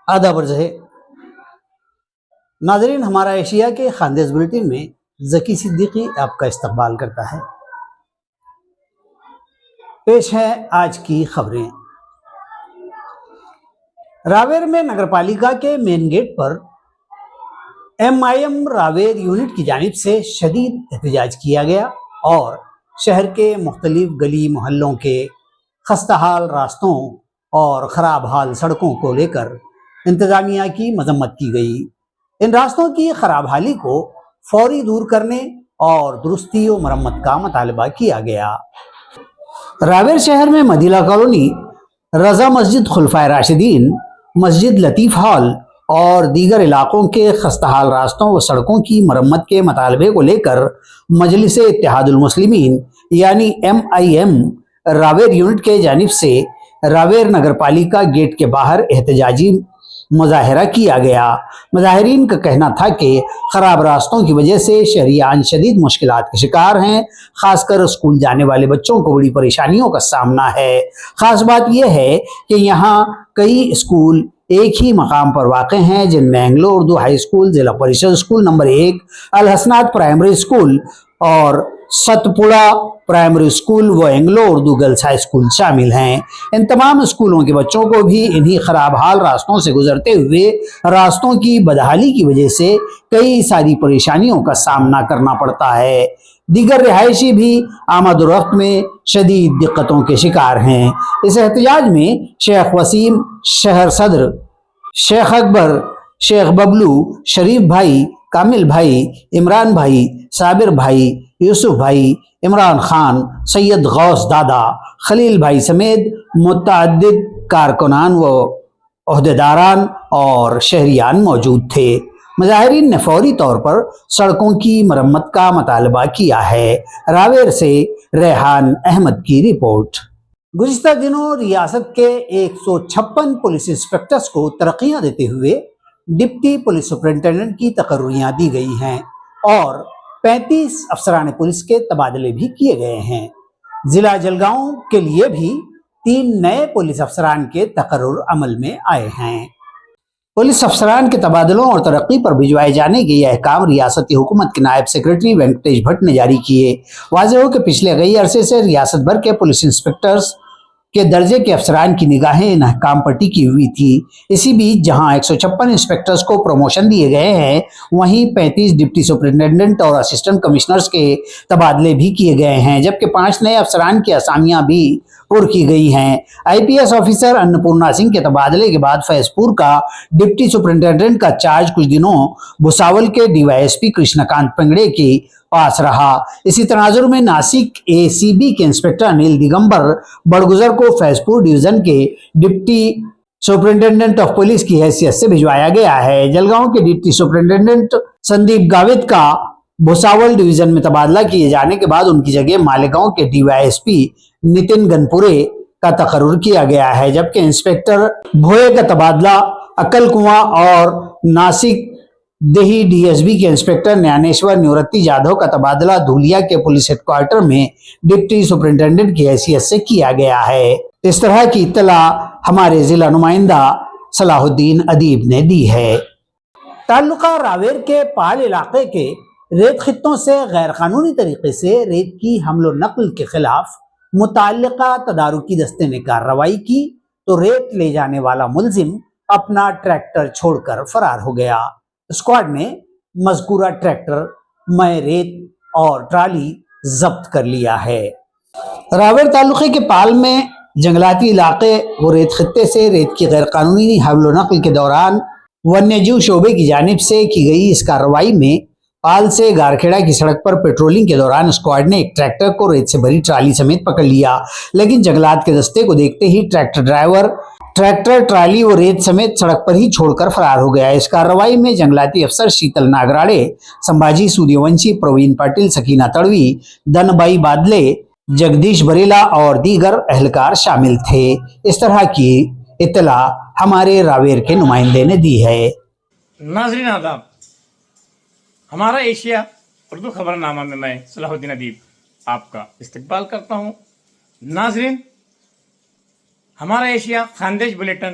آداب عرض ہے ناظرین، ہمارا ایشیا کے خاندیش بلیٹن میں ذکی صدیقی آپ کا استقبال کرتا ہے۔ پیش ہے آج کی خبریں۔ راویر میں نگر پالیکا کے مین گیٹ پر ایم راویر یونٹ کی جانب سے شدید احتجاج کیا گیا اور شہر کے مختلف گلی محلوں کے خستہ حال راستوں اور خراب حال سڑکوں کو لے کر انتظامیہ کی مذمت کی گئی۔ ان راستوں کی خراب حالی کو فوری دور کرنے اور درستی و مرمت کا مطالبہ کیا گیا۔ راویر شہر میں مدینہ کالونی، رضا مسجد خلفائے راشدین، مسجد لطیف ہال اور دیگر علاقوں کے خستہ حال راستوں و سڑکوں کی مرمت کے مطالبے کو لے کر مجلس اتحاد المسلمین یعنی ایم راویر یونٹ کے جانب سے راویر نگر پالیکا گیٹ کے باہر احتجاجی مظاہرہ کیا گیا۔ مظاہرین کا کہنا تھا کہ خراب راستوں کی وجہ سے شہریان شدید مشکلات کے شکار ہیں، خاص کر اسکول جانے والے بچوں کو بڑی پریشانیوں کا سامنا ہے۔ خاص بات یہ ہے کہ یہاں کئی اسکول ایک ہی مقام پر واقع ہیں، جن میں اینگلو اردو ہائی اسکول، ضلع پریشد school number 1، ul Hasnat primary school اور ستپوڑا پرائمری اسکول و Anglo Urdu girls high school شامل ہیں۔ ان تمام اسکولوں کے بچوں کو بھی انہی خراب حال راستوں سے گزرتے ہوئے راستوں کی بدحالی کی وجہ سے کئی ساری پریشانیوں کا سامنا کرنا پڑتا ہے۔ دیگر رہائشی بھی آمد و رفت میں شدید دقتوں کے شکار ہیں۔ اس احتجاج میں شیخ وسیم شہر صدر، شیخ اکبر، شیخ ببلو، شریف بھائی، کامل بھائی، عمران بھائی، صابر بھائی، یوسف بھائی، عمران خان، سید غوث دادا، خلیل بھائی سمیت متعدد کارکنان و عہدیداران اور شہریان موجود تھے۔ مظاہرین نے فوری طور پر سڑکوں کی مرمت کا مطالبہ کیا ہے۔ راویر سے ریحان احمد کی رپورٹ۔ گزشتہ دنوں ریاست کے 156 پولیس انسپکٹرز کو ترقیاں دیتے ہوئے ڈپٹی پولیس سپرنٹینڈنٹ کی تقرریاں دی گئی ہیں اور 35 افسران پولیس کے تبادلے بھی کیے گئے ہیں۔ ضلع جلگاؤں کے لیے بھی 3 نئے پولیس افسران کے تقرر عمل میں آئے ہیں۔ پولیس افسران کے تبادلوں اور ترقی پر بھجوائے جانے کے یہ احکام ریاستی حکومت کے نائب سیکرٹری وینکٹیش بھٹ نے جاری کیے۔ واضح ہو کہ پچھلے کئی عرصے سے ریاست بھر کے پولیس انسپکٹرز کے درجے کے افسران کی نگاہیں ان احکام پر ٹکی ہوئی تھی۔ اسی بیچ جہاں 156 انسپکٹرز کو پروموشن دیے گئے ہیں، وہیں 35 ڈپٹی سپرنٹینڈنٹ اور اسسٹنٹ کمشنرز کے تبادلے بھی کیے گئے ہیں، جبکہ 5 نئے افسران کی اسامیاں بھی پر کی گئی ہیں۔ IPS آفیسر انپورنا سنگھ کے تبادلے کے بعد فیض پور کا ڈپٹی سپرنٹینڈنٹ کا چارج کچھ دنوں بھساول کے DYSP کرشنا کانت پنگڑے کے پاس رہا۔ اسی تناظر میں ناسک ACB کے انسپکٹر انل دیگمبر بڑگزر کو فیض پور ڈویژن کے ڈپٹی سپرنٹینڈنٹ آف پولیس کی حیثیت سے بھجوایا گیا ہے۔ جلگاؤں کے ڈپٹی سپرنٹینڈنٹ سندیپ گاوت کا بھساول ڈویژن میں تبادلہ کیے جانے کے بعد ان کی جگہ مالیگاؤں کے DYSP نتن گنپورے کا تقرر کیا گیا ہے، جبکہ انسپکٹر بھوئے کا تبادلہ اکل کنواں اور ناسک دیہی DSB کے انسپکٹر نیانیشور نیورتی جادھو کا تبادلہ دھولیا کے پولیس ہیڈ کوارٹر میں ڈپٹی سپرنٹینڈنٹ کی حیثیت سے کیا گیا ہے۔ اس طرح کی اطلاع ہمارے ضلع نمائندہ صلاح الدین ادیب نے دی ہے۔ تعلقہ راویر کے پال علاقے کے ریت خطوں سے غیر قانونی طریقے سے ریت کی حمل و نقل کے خلاف متعلقہ تدارکی دستے نے کارروائی کی تو ریت لے جانے والا ملزم اپنا ٹریکٹر چھوڑ کر فرار ہو گیا۔ اسکواڈ نے مذکورہ ٹریکٹر میں ریت اور ٹرالی ضبط کر لیا ہے۔ راویر تعلقے کے پال میں جنگلاتی علاقے و ریت خطے سے ریت کی غیر قانونی حمل و نقل کے دوران ونیہ جیو شعبے کی جانب سے کی گئی اس کارروائی میں پال سے گارکھیڑا کی سڑک پر پیٹرولنگ کے دوران اسکواڈ نے ایک ٹریکٹر کو ریت سے بھری ٹرالی سمیت پکڑ لیا، لیکن جنگلات کے دستے کو دیکھتے ہی ٹریکٹر ڈرائیور ٹریکٹر ٹرالی و ریت سمیت سڑک پر ہی چھوڑ کر فرار ہو گیا۔ اس کارروائی میں جنگلاتی افسر شیتل ناگراڑے، سمبھاجی سوریہ ونشی، پروین پاٹل، سکینہ تڑوی، دن بائی بادلے، جگدیش بریلا اور دیگر اہلکار شامل تھے۔ اس طرح کی اطلاع ہمارے راویر کے نمائندے نے دی ہے۔ ناظرین آداب، ہمارا ایشیا اردو خبر نامہ میں صلاح الدین ادیب آپ کا استقبال کرتا ہوں۔ ناظرین، ہمارا ایشیا خاندیش بلیٹن